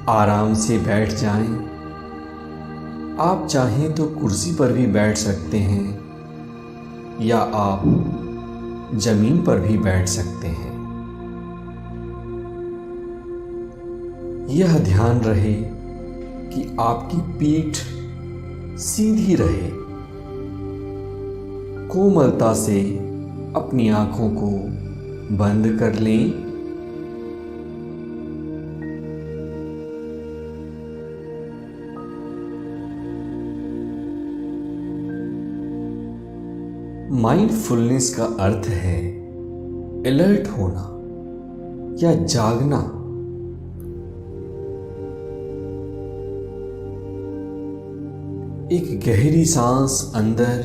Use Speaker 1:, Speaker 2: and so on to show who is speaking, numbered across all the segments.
Speaker 1: आराम से बैठ जाएं। आप चाहें तो कुर्सी पर भी बैठ सकते हैं या आप जमीन पर भी बैठ सकते हैं। यह ध्यान रहे कि आपकी पीठ सीधी रहे। कोमलता से अपनी आंखों को बंद कर लें। माइंडफुलनेस का अर्थ है अलर्ट होना या जागना। एक गहरी सांस अंदर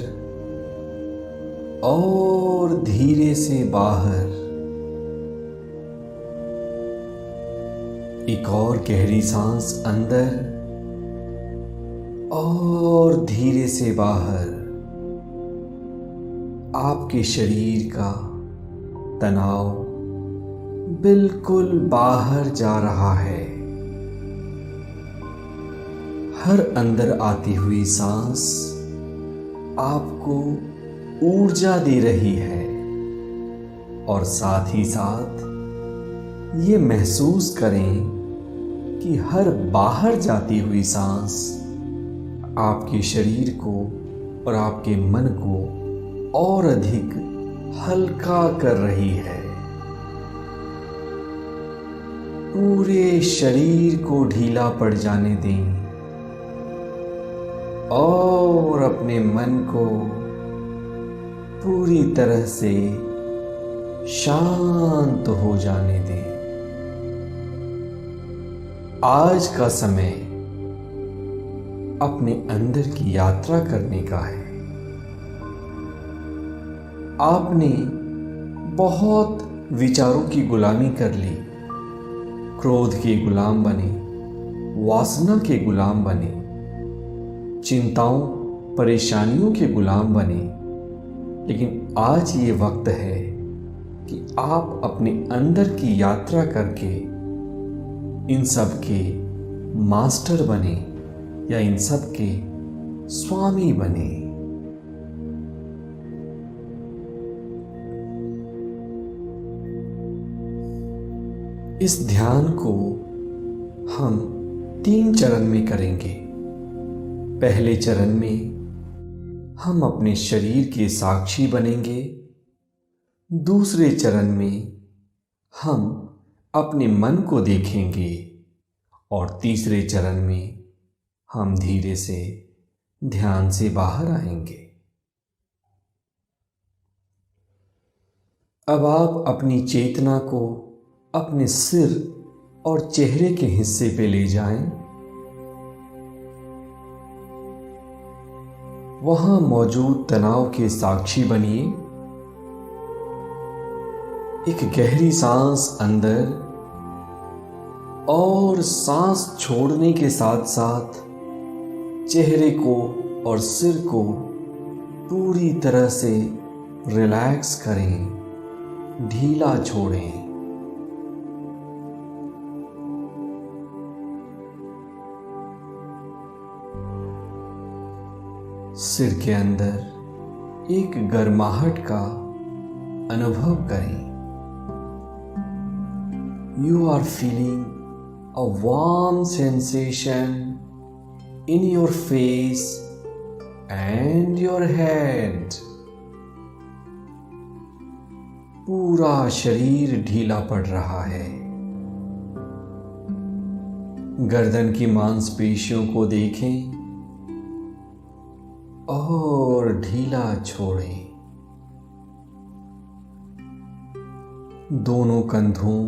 Speaker 1: और धीरे से बाहर। एक और गहरी सांस अंदर और धीरे से बाहर। आपके शरीर का तनाव बिल्कुल बाहर जा रहा है। हर अंदर आती हुई सांस आपको ऊर्जा दे रही है और साथ ही साथ ये महसूस करें कि हर बाहर जाती हुई सांस आपके शरीर को और आपके मन को और अधिक हल्का कर रही है। पूरे शरीर को ढीला पड़ जाने दें और अपने मन को पूरी तरह से शांत हो जाने दें। आज का समय अपने अंदर की यात्रा करने का है। आपने बहुत विचारों की गुलामी कर ली, क्रोध के गुलाम बने, वासना के गुलाम बने, चिंताओं परेशानियों के गुलाम बने। लेकिन आज ये वक्त है कि आप अपने अंदर की यात्रा करके इन सब के मास्टर बने या इन सब के स्वामी बने। इस ध्यान को हम 3 चरण में करेंगे। पहले चरण में हम अपने शरीर के साक्षी बनेंगे। दूसरे चरण में हम अपने मन को देखेंगे और तीसरे चरण में हम धीरे से ध्यान से बाहर आएंगे। अब आप अपनी चेतना को अपने सिर और चेहरे के हिस्से पे ले जाएं। वहां मौजूद तनाव के साक्षी बनिए। एक गहरी सांस अंदर और सांस छोड़ने के साथ साथ चेहरे को और सिर को पूरी तरह से रिलैक्स करें, ढीला छोड़ें। सिर के अंदर एक गर्माहट का अनुभव करें। You are feeling a warm sensation in your face and your head. पूरा शरीर ढीला पड़ रहा है। गर्दन की मांसपेशियों को देखें और ढीला छोड़ें। दोनों कंधों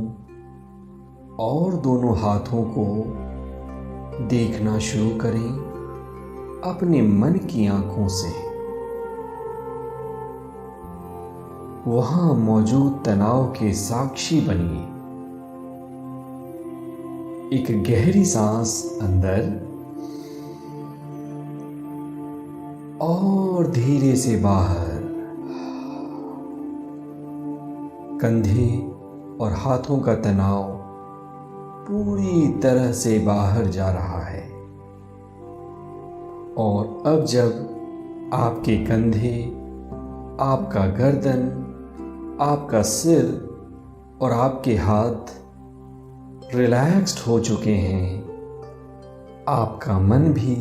Speaker 1: और दोनों हाथों को देखना शुरू करें अपने मन की आंखों से। वहां मौजूद तनाव के साक्षी बनिए। एक गहरी सांस अंदर और धीरे से बाहर। कंधे और हाथों का तनाव पूरी तरह से बाहर जा रहा है। और अब जब आपके कंधे, आपका गर्दन, आपका सिर और आपके हाथ रिलैक्स्ड हो चुके हैं, आपका मन भी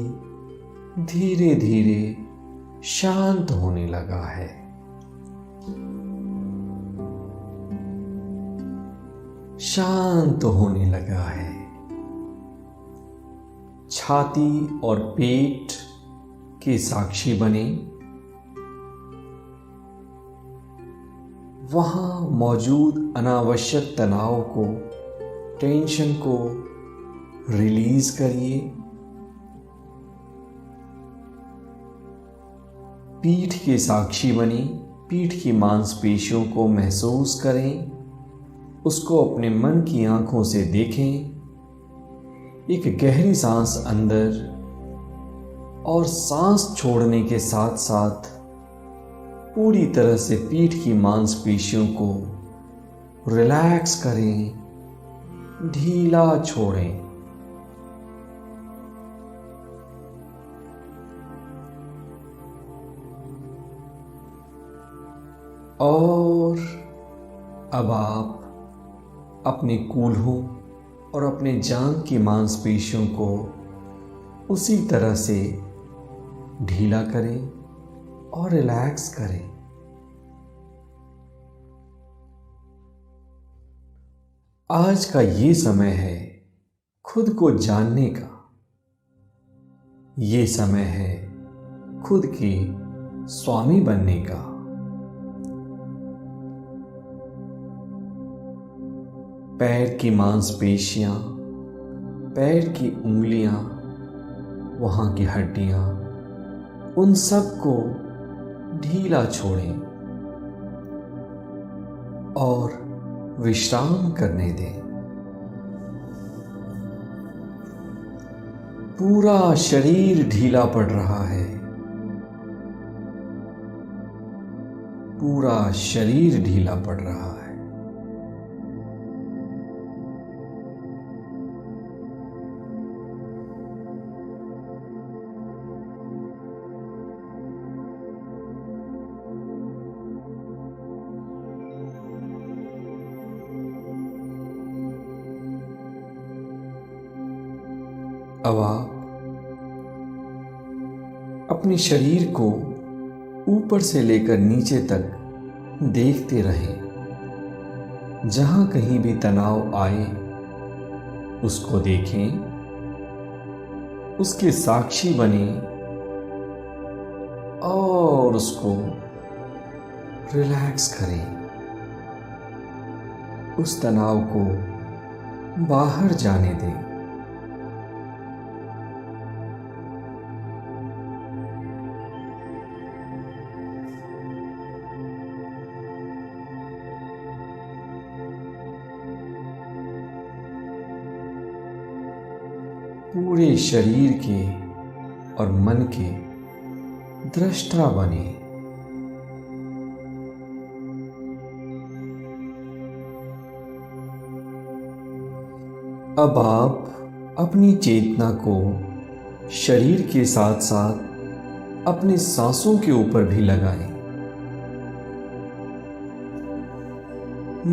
Speaker 1: धीरे धीरे शांत होने लगा है। शांत होने लगा है। छाती और पेट के साक्षी बने। वहां मौजूद अनावश्यक तनाव को, टेंशन को रिलीज करिए। पीठ के साक्षी बने। पीठ की मांसपेशियों को महसूस करें, उसको अपने मन की आंखों से देखें। एक गहरी सांस अंदर और सांस छोड़ने के साथ साथ पूरी तरह से पीठ की मांसपेशियों को रिलैक्स करें, ढीला छोड़ें। और अब आप अपने कूल्हों और अपने जांघ की मांसपेशियों को उसी तरह से ढीला करें और रिलैक्स करें। आज का ये समय है खुद को जानने का। ये समय है खुद के स्वामी बनने का। पैर की मांसपेशियां, पैर की उंगलियां, वहां की हड्डियां, उन सबको ढीला छोड़ें और विश्राम करने दें। पूरा शरीर ढीला पड़ रहा है। पूरा शरीर ढीला पड़ रहा है। अब आप अपने शरीर को ऊपर से लेकर नीचे तक देखते रहें। जहां कहीं भी तनाव आए उसको देखें, उसके साक्षी बने और उसको रिलैक्स करें। उस तनाव को बाहर जाने दें। पूरे शरीर के और मन के दृष्टा बने। अब आप अपनी चेतना को शरीर के साथ साथ अपनी सांसों के ऊपर भी लगाएं।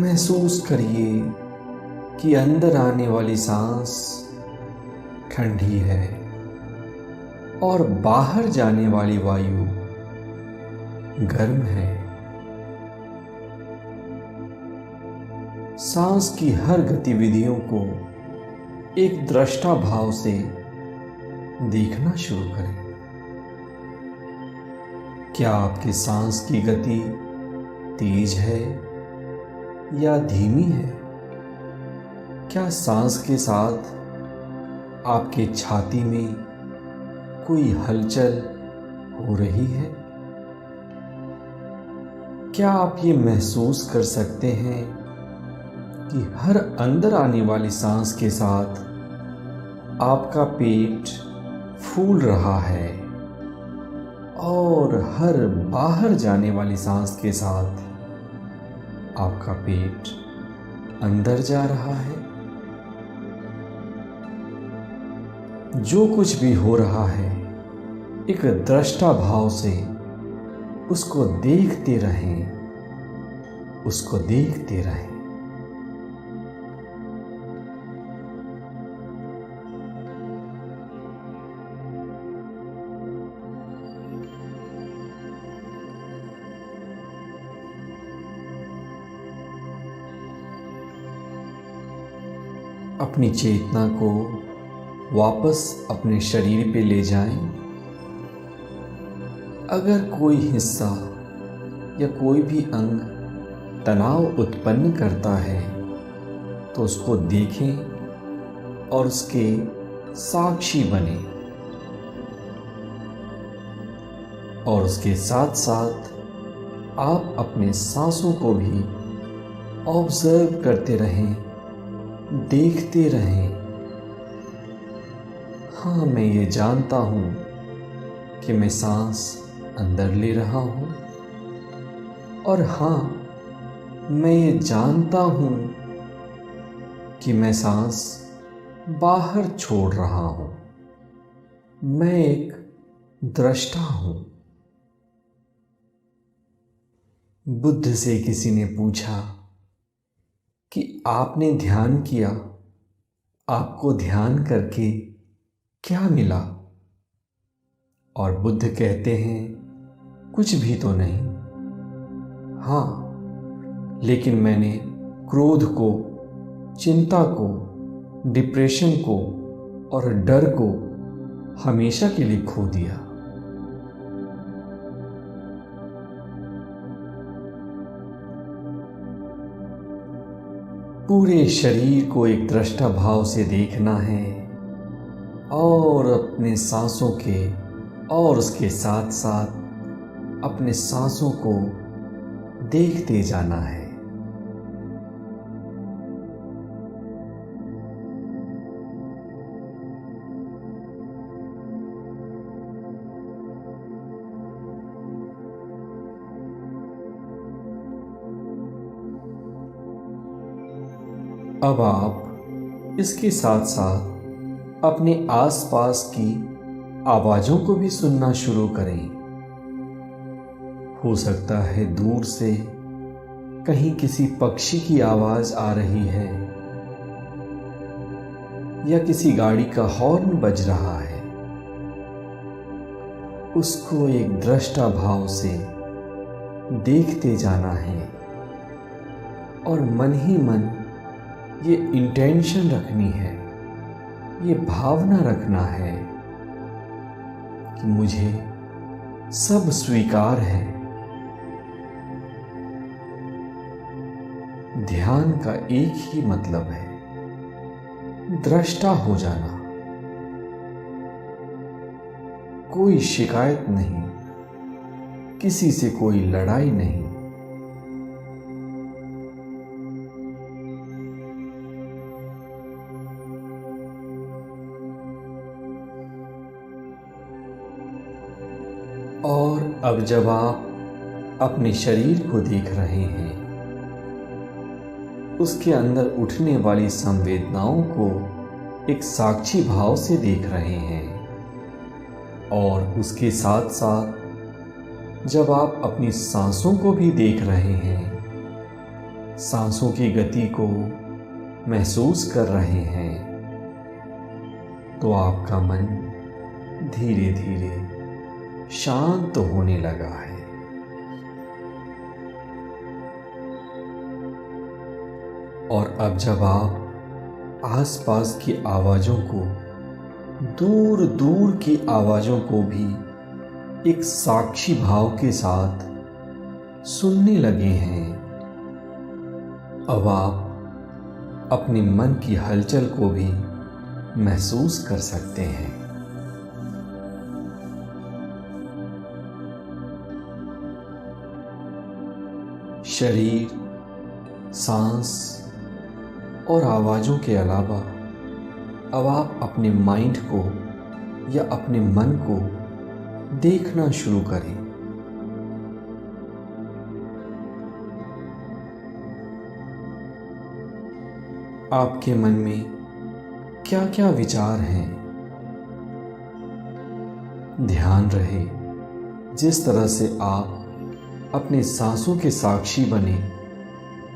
Speaker 1: महसूस करिए कि अंदर आने वाली सांस ठंडी है और बाहर जाने वाली वायु गर्म है। सांस की हर गतिविधियों को एक दृष्टा भाव से देखना शुरू करें। क्या आपकी सांस की गति तेज है या धीमी है? क्या सांस के साथ आपके छाती में कोई हलचल हो रही है? क्या आप ये महसूस कर सकते हैं कि हर अंदर आने वाली सांस के साथ आपका पेट फूल रहा है और हर बाहर जाने वाली सांस के साथ आपका पेट अंदर जा रहा है? जो कुछ भी हो रहा है एक दृष्टा भाव से उसको देखते रहें, उसको देखते रहें। अपनी चेतना को वापस अपने शरीर पे ले जाएं। अगर कोई हिस्सा या कोई भी अंग तनाव उत्पन्न करता है तो उसको देखें और उसके साक्षी बने, और उसके साथ साथ आप अपने सांसों को भी ऑब्जर्व करते रहें, देखते रहें। हाँ, मैं ये जानता हूँ कि मैं सांस अंदर ले रहा हूँ, और हाँ, मैं ये जानता हूँ कि मैं सांस बाहर छोड़ रहा हूँ। मैं एक दृष्टा हूँ। बुद्ध से किसी ने पूछा कि आपने ध्यान किया, आपको ध्यान करके क्या मिला? और बुद्ध कहते हैं, कुछ भी तो नहीं। हाँ, लेकिन मैंने क्रोध को, चिंता को, डिप्रेशन को और डर को हमेशा के लिए खो दिया। पूरे शरीर को एक दृष्टा भाव से देखना है और अपने सांसों के और उसके साथ साथ अपने सांसों को देखते जाना है। अब आप इसके साथ साथ अपने आसपास की आवाज़ों को भी सुनना शुरू करें। हो सकता है दूर से कहीं किसी पक्षी की आवाज़ आ रही है या किसी गाड़ी का हॉर्न बज रहा है। उसको एक दृष्टा भाव से देखते जाना है और मन ही मन ये इंटेंशन रखनी है, ये भावना रखना है कि मुझे सब स्वीकार है। ध्यान का एक ही मतलब है, दृष्टा हो जाना। कोई शिकायत नहीं, किसी से कोई लड़ाई नहीं। और अब जब आप अपने शरीर को देख रहे हैं, उसके अंदर उठने वाली संवेदनाओं को एक साक्षी भाव से देख रहे हैं, और उसके साथ साथ जब आप अपनी सांसों को भी देख रहे हैं, सांसों की गति को महसूस कर रहे हैं, तो आपका मन धीरे धीरे शांत होने लगा है। और अब जब आप आसपास की आवाज़ों को, दूर दूर की आवाज़ों को भी एक साक्षी भाव के साथ सुनने लगे हैं, अब आप अपने मन की हलचल को भी महसूस कर सकते हैं। शरीर, सांस और आवाज़ों के अलावा अब आप अपने माइंड को या अपने मन को देखना शुरू करें। आपके मन में क्या क्या विचार हैं, ध्यान रहे, जिस तरह से आप अपने सांसों के साक्षी बने,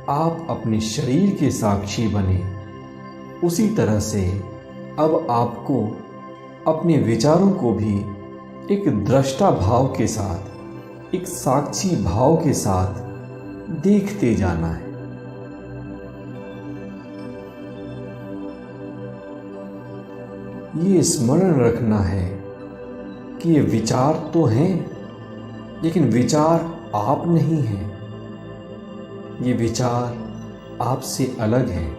Speaker 1: आप अपने शरीर के साक्षी बने, उसी तरह से अब आपको अपने विचारों को भी एक दृष्टा भाव के साथ, एक साक्षी भाव के साथ देखते जाना है। ये स्मरण रखना है कि ये विचार तो हैं, लेकिन विचार आप नहीं हैं। ये विचार आपसे अलग हैं।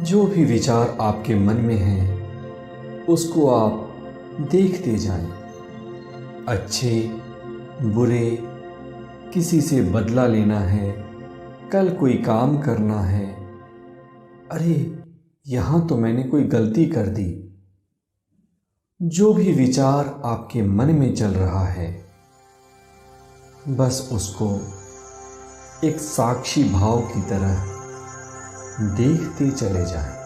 Speaker 1: जो भी विचार आपके मन में हैं, उसको आप देखते जाएं। अच्छे, बुरे, किसी से बदला लेना है, कल कोई काम करना है, अरे यहाँ तो मैंने कोई गलती कर दी। जो भी विचार आपके मन में चल रहा है, बस उसको एक साक्षी भाव की तरह देखते चले जाएं।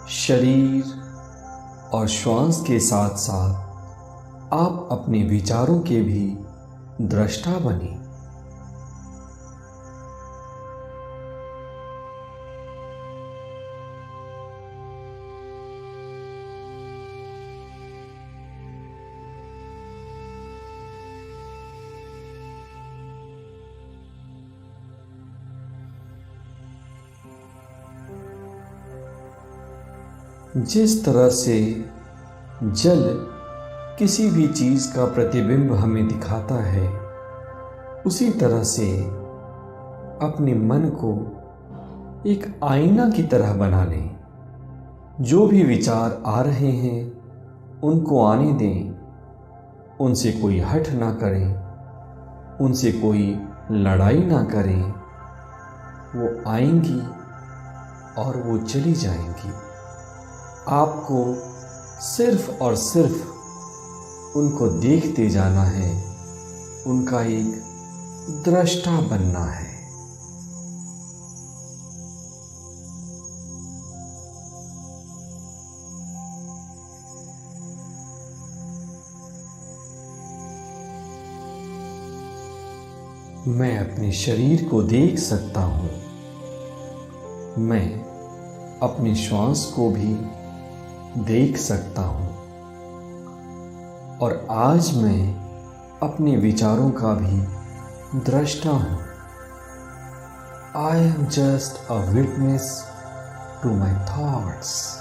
Speaker 1: शरीर और श्वास के साथ साथ आप अपने विचारों के भी दृष्टा बने। जिस तरह से जल किसी भी चीज का प्रतिबिंब हमें दिखाता है, उसी तरह से अपने मन को एक आईना की तरह बना लें। जो भी विचार आ रहे हैं, उनको आने दें, उनसे कोई हठ ना करें, उनसे कोई लड़ाई ना करें। वो आएंगी और वो चली जाएंगी। आपको सिर्फ और सिर्फ उनको देखते जाना है, उनका एक दृष्टा बनना है। मैं अपने शरीर को देख सकता हूँ। मैं अपने श्वास को भी देख सकता हूँ। और आज मैं अपने विचारों का भी दृष्टा हूँ। I am just a witness to my thoughts.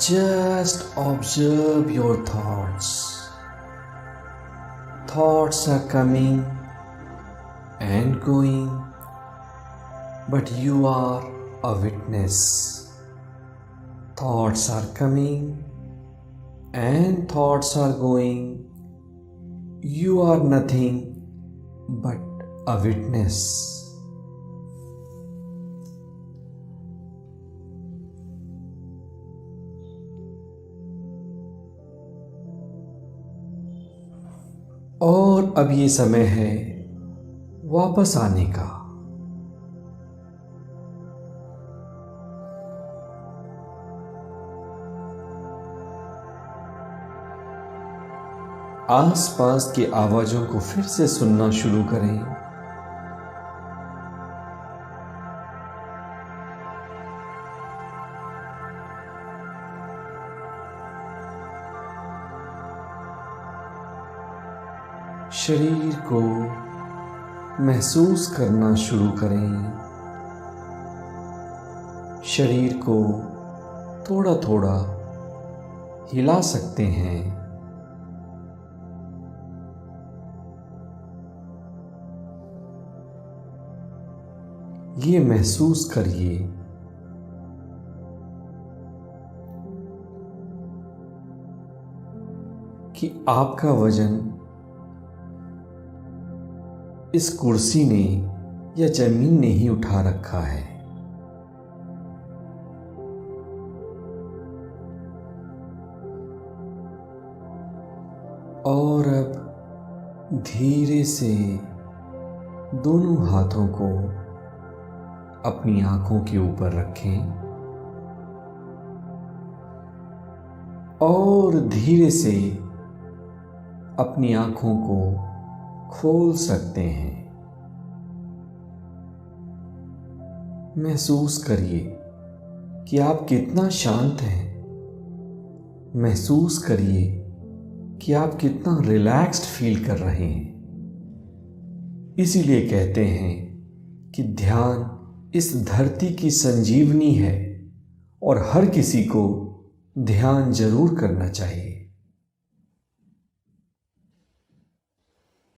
Speaker 1: Just observe your thoughts. Thoughts are coming and going, but you are a witness. Thoughts are coming and thoughts are going. You are nothing but a witness. और अब ये समय है वापस आने का। आसपास की आवाजों को फिर से सुनना शुरू करें। शरीर को महसूस करना शुरू करें। शरीर को थोड़ा थोड़ा हिला सकते हैं। ये महसूस करिए कि आपका वजन इस कुर्सी ने या जमीन ने ही उठा रखा है। और अब धीरे से दोनों हाथों को अपनी आंखों के ऊपर रखें और धीरे से अपनी आंखों को खोल सकते हैं। महसूस करिए कि आप कितना शांत हैं। महसूस करिए कि आप कितना रिलैक्स्ड फील कर रहे हैं। इसीलिए कहते हैं कि ध्यान इस धरती की संजीवनी है और हर किसी को ध्यान जरूर करना चाहिए।